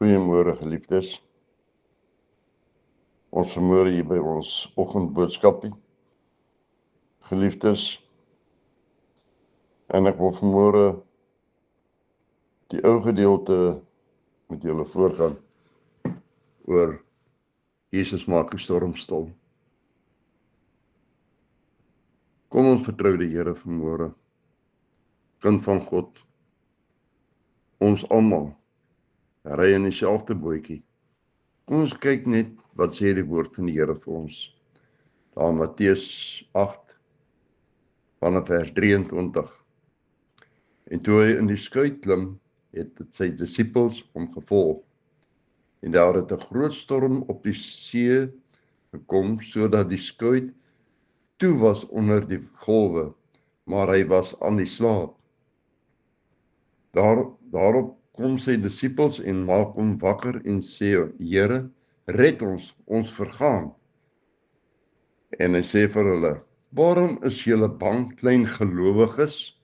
Goeiemôre geliefdes. Ons vanmôre hier by ons oggendboodskapie. Geliefdes, en ek wil vanmôre die ou gedeelte met julle voorgaan oor Jesus maak die storm stil. Kom ons vertrou die Here vanmôre. Kind van God, ons almal ry in dieselfde bootjie. Kom ons kyk net wat sê die woord van die Here vir ons. Daar in Matteus 8 vanaf vers 23. En toe hy in die skuit klim, het sy disippels hom gevolg. En daar het 'n groot storm op die see gekom, sodat die skuit toe was onder die golwe, maar hy was aan die slaap. Daarop kom sy disippels en maak hom wakker en sê, Here, red ons, ons vergaan. En hy sê vir hulle, waarom is julle bang, klein gelowiges?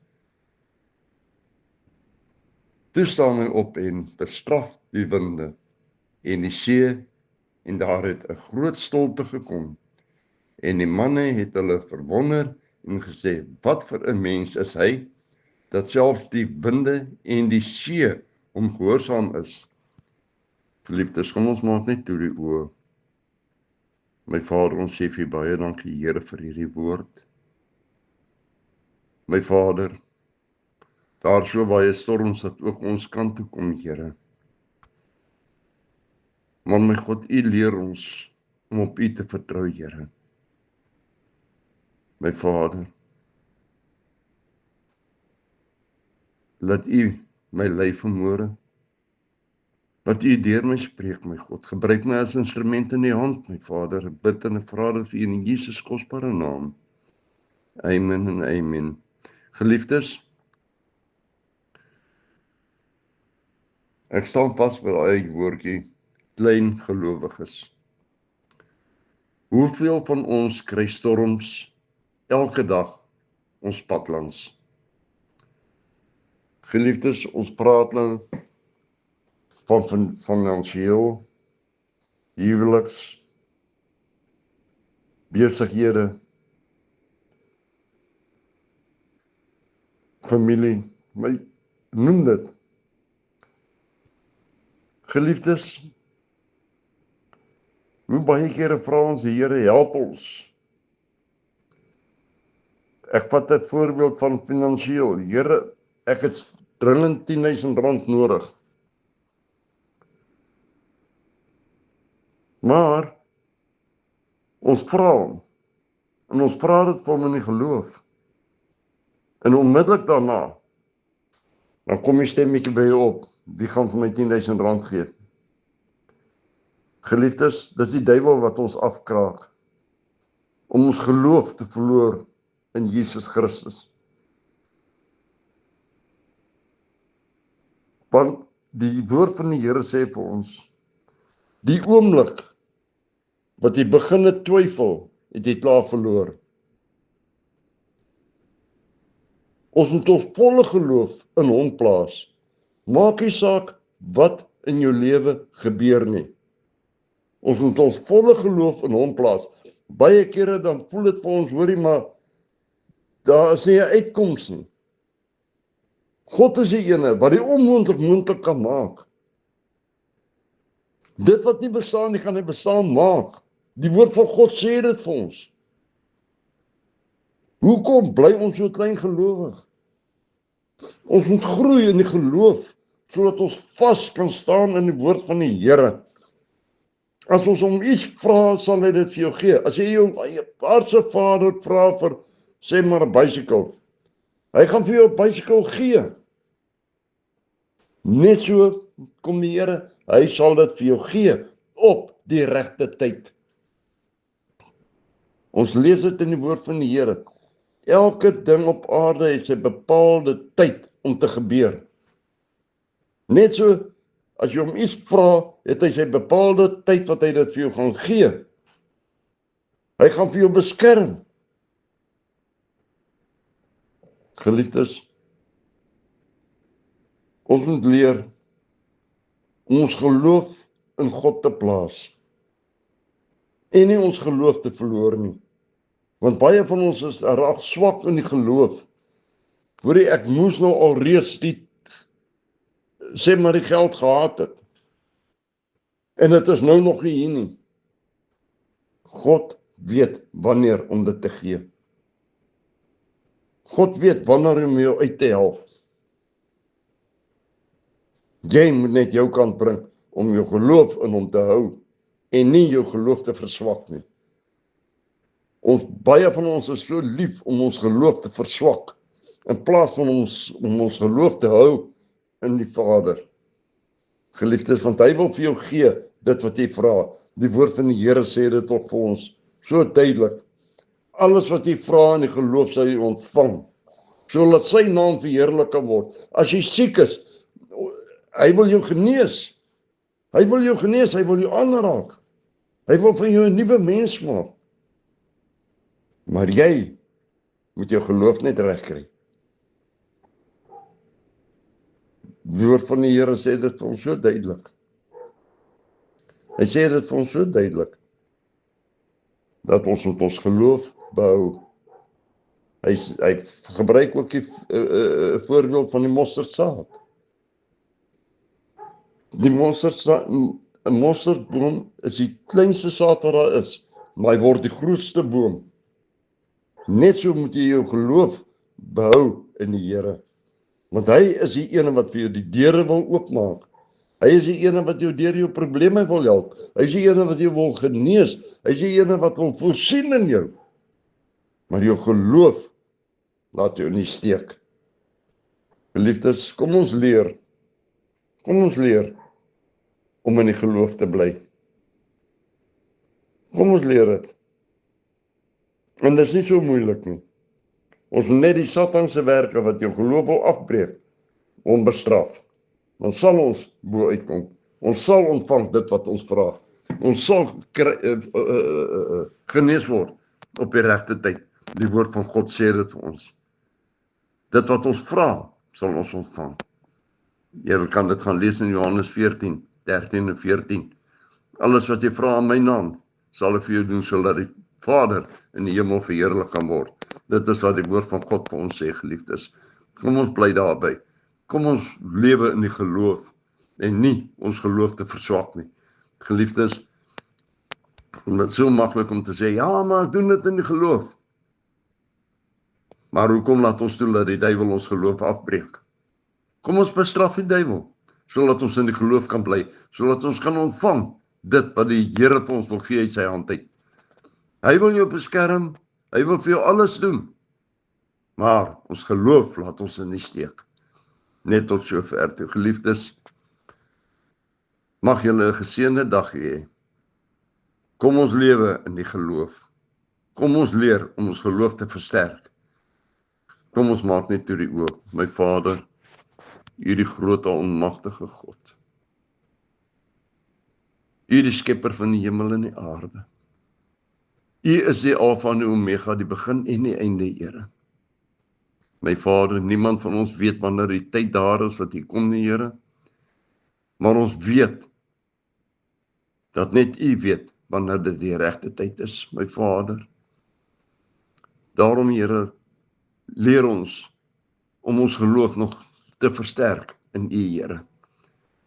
Toe staan hy op en bestraf die winde en die see, en daar het 'n groot stilte gekom. En die manne het hulle verwonder en gesê, wat vir 'n mens is hy, dat selfs die winde en die see hom gehoorsaam is. Geliefdes, kom ons maak net toe die oë. My Vader, ons sê vir baie dankie, Here, vir hierdie woord. My Vader, daar so baie storms dat ook ons kant toe kom, Here. Maar my God, U leer ons om op U te vertrou, Here. My Vader, laat U my lei vanmôre. Laat U deur my spreek, my God. Gebruik my as instrument in U hand, my Vader. Ek bid en ek vra dit vir U in Jesus kosbare naam. Amen en amen. Geliefdes, ek staan vas by daai woordjie, klein gelowiges. Hoeveel van ons kry storms elke dag ons pad langs? Geliefdes, ons praat nou van finansiëel, huweliks, besighede, familie, noem dit. Geliefdes, hoe baie kere vra ons die Here, help ons. Ek vat 'n voorbeeld van finansiëel. Here, ek het dringend R10.000 nodig. Maar ons vra hom, en ons vra dit vir hom in die geloof. En onmiddellik daarna, dan kom die stemmetjie by jou op, wie gaan vir my R10.000 gee? Geliefdes, dis die duiwel wat ons afkraak, om ons geloof te verloor in Jesus Christus. Want die woord van die Here sê vir ons, die oomblik wat jy begin twyfel, het jy klaar verloor. Ons moet ons volle geloof in hom plaas. Maak nie saak wat in jou lewe gebeur nie. Ons moet ons volle geloof in hom plaas. Baie kere dan voel dit vir ons, hoorie, maar daar is nie 'n uitkoms nie. God is die ene wat die onmoontlik moontlik kan maak. Dit wat nie bestaan nie, kan hy bestaan maak. Die woord van God sê dit vir ons. Hoekom bly ons so klein gelowig? Ons moet groei in die geloof, sodat ons vas kan staan in die woord van die Here. As ons om iets vra, sal hy dit vir jou gee. As jy jou aardse vader vra vir, sê maar 'n bicycle, hy gaan vir jou 'n bicycle gee. Net so kom die Here, hy sal dit vir jou gee, op die regte tyd. Ons lees dit in die woord van die Here. Elke ding op aarde het sy bepaalde tyd om te gebeur. Net so, as jy hom iets vra, het hy sy bepaalde tyd wat hy dit vir jou gaan gee. Hy gaan vir jou beskerm. Geliefdes, ons moet leer om ons geloof in God te plaas. En nie ons geloof te verloor nie. Want baie van ons is raak swak in die geloof. Hoorie, ek moes nou alreeds sê maar die geld gehad het. En dit is nou nog nie hier nie. God weet wanneer om dit te gee. God weet wanneer om jou uit te help. Jy moet net jou kant bring om jou geloof in hom te hou en nie jou geloof te verswak nie. Baie van ons is so lief om ons geloof te verswak in plaas van om ons geloof te hou in die Vader. Geliefdes, want hy wil vir jou gee dit wat jy vra. Die woord van die Here sê dit ook vir ons so duidelik. Alles wat jy vra in die geloof sal jy ontvang, sodat sy naam verheerlik kan word. As jy siek is, hy wil jou genees. Hy wil jou genees, hy wil jou aanraak. Hy wil van jou 'n nuwe mens maak. Maar jy moet jou geloof net regkry. Die woord van die Here sê dit vir ons so duidelik. Hy sê dit vir ons so duidelik, dat ons met ons geloof behou. Hy gebruik ook die voorbeeld van die mosterdsaad. Die mosterdboom is die kleinste saad wat daar is, maar hy word die grootste boom. Net so moet jy jou geloof behou in die Here. Want hy is die ene wat vir jou die deure wil oopmaak. Hy is die ene wat jou deur jou probleme wil help. Hy is die ene wat jou wil genees. Hy is die ene wat wil voorsien in jou. Maar jou geloof laat jou nie steek. Geliefdes, kom ons leer. Kom ons leer om in die geloof te bly. Kom ons leer dit. En dit is nie so moeilik nie. Ons moet net die Satan se werke wat jou geloof wil afbreek, om bestraf. Dan sal ons bo uitkom. Ons sal ontvang dit wat ons vra. Ons sal genees word op die regte tyd. Die woord van God sê dit vir ons. Dit wat ons vra, sal ons ontvang. Jy kan dit gaan lees in Johannes 14, 13 en 14. Alles wat jy vra in my naam, sal ek vir jou doen, sodat die Vader in die hemel verheerlik kan word. Dit is wat die woord van God vir ons sê, geliefdes. Kom ons bly daarby. Kom ons lewe in die geloof en nie ons geloof te verswak nie. Geliefdes, dit is so maklik om te sê, ja, maar ek doen dit in die geloof. Maar hoekom laat ons toe dat die duiwel ons geloof afbreek? Kom ons bestraf die duiwel, sodat ons in die geloof kan bly, sodat ons kan ontvang dit wat die Here vir ons wil gee uit sy hand uit. Hy wil jou beskerm, hy wil vir jou alles doen, maar ons geloof laat ons in die steek. Net tot sover toe, geliefdes, mag julle 'n geseënde dag hê. Kom ons lewe in die geloof. Kom ons leer om ons geloof te versterk. Kom ons maak net toe die oë. My Vader, U die groot almagtige God. U die skepper van die hemel en die aarde. U is die Alfa en die Omega, die begin en die einde, Here. My Vader, niemand van ons weet wanneer die tyd daar is wat U kom, die Here. Maar ons weet dat net U weet wanneer dit die regte tyd is, my Vader. Daarom, Here, leer ons om ons geloof nog te versterk in U, Here.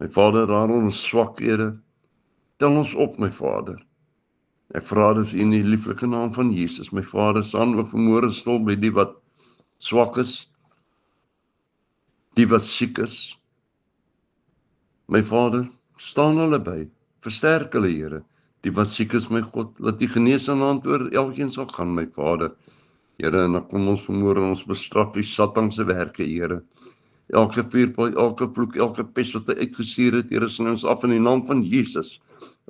My Vader, daarom ons swakhede, tel ons op, my Vader. Ek vra dit in die lieflike naam van Jesus, my Vader, staan ook vanmôre stil by die wat swak is, die wat siek is. My Vader, staan hulle by, versterk hulle, Here, die wat siek is, my God, laat die genesing hand oor elkeen sal gaan, my Vader. Here, en dan kom ons vanmôre, ons bestraf die Satan se werke, Here. Elke vuurpyl, elke vloek, elke pes wat hy uitgestuur het, Here, sny ons af in die naam van Jesus.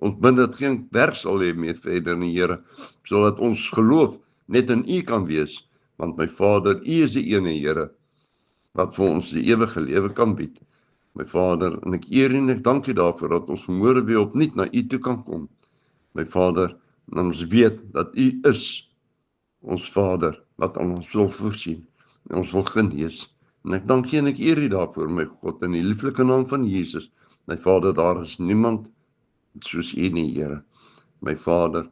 Ons bid dat geen werk sal hê meer verder in die Here, sodat ons geloof net in U kan wees, want my Vader, U is die ene, Here, wat vir ons die ewige lewe kan bied. My Vader, en ek eer en ek dank U daarvoor, dat ons vanmôre weer opnuut na U toe kan kom. My Vader, en ons weet dat U is ons Vader, wat aan ons wil voorsien, en ons wil genees. En ek dank U en ek eer U daarvoor, my God, in die lieflike naam van Jesus, My Vader, daar is niemand soos U nie, Here. My Vader,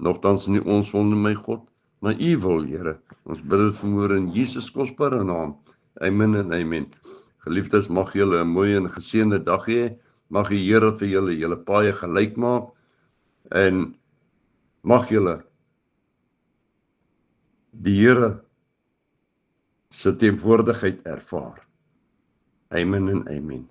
nogtans nie ons wil nie, my God, maar U wil, Here. Ons bid dit vanmôre in Jesus kosbare naam. Amen en amen. Geliefdes, mag julle 'n mooi en geseënde dag hê. Mag die Here vir julle paaie gelyk maak en mag julle die Here se teenwoordigheid ervaar. Amen en amen.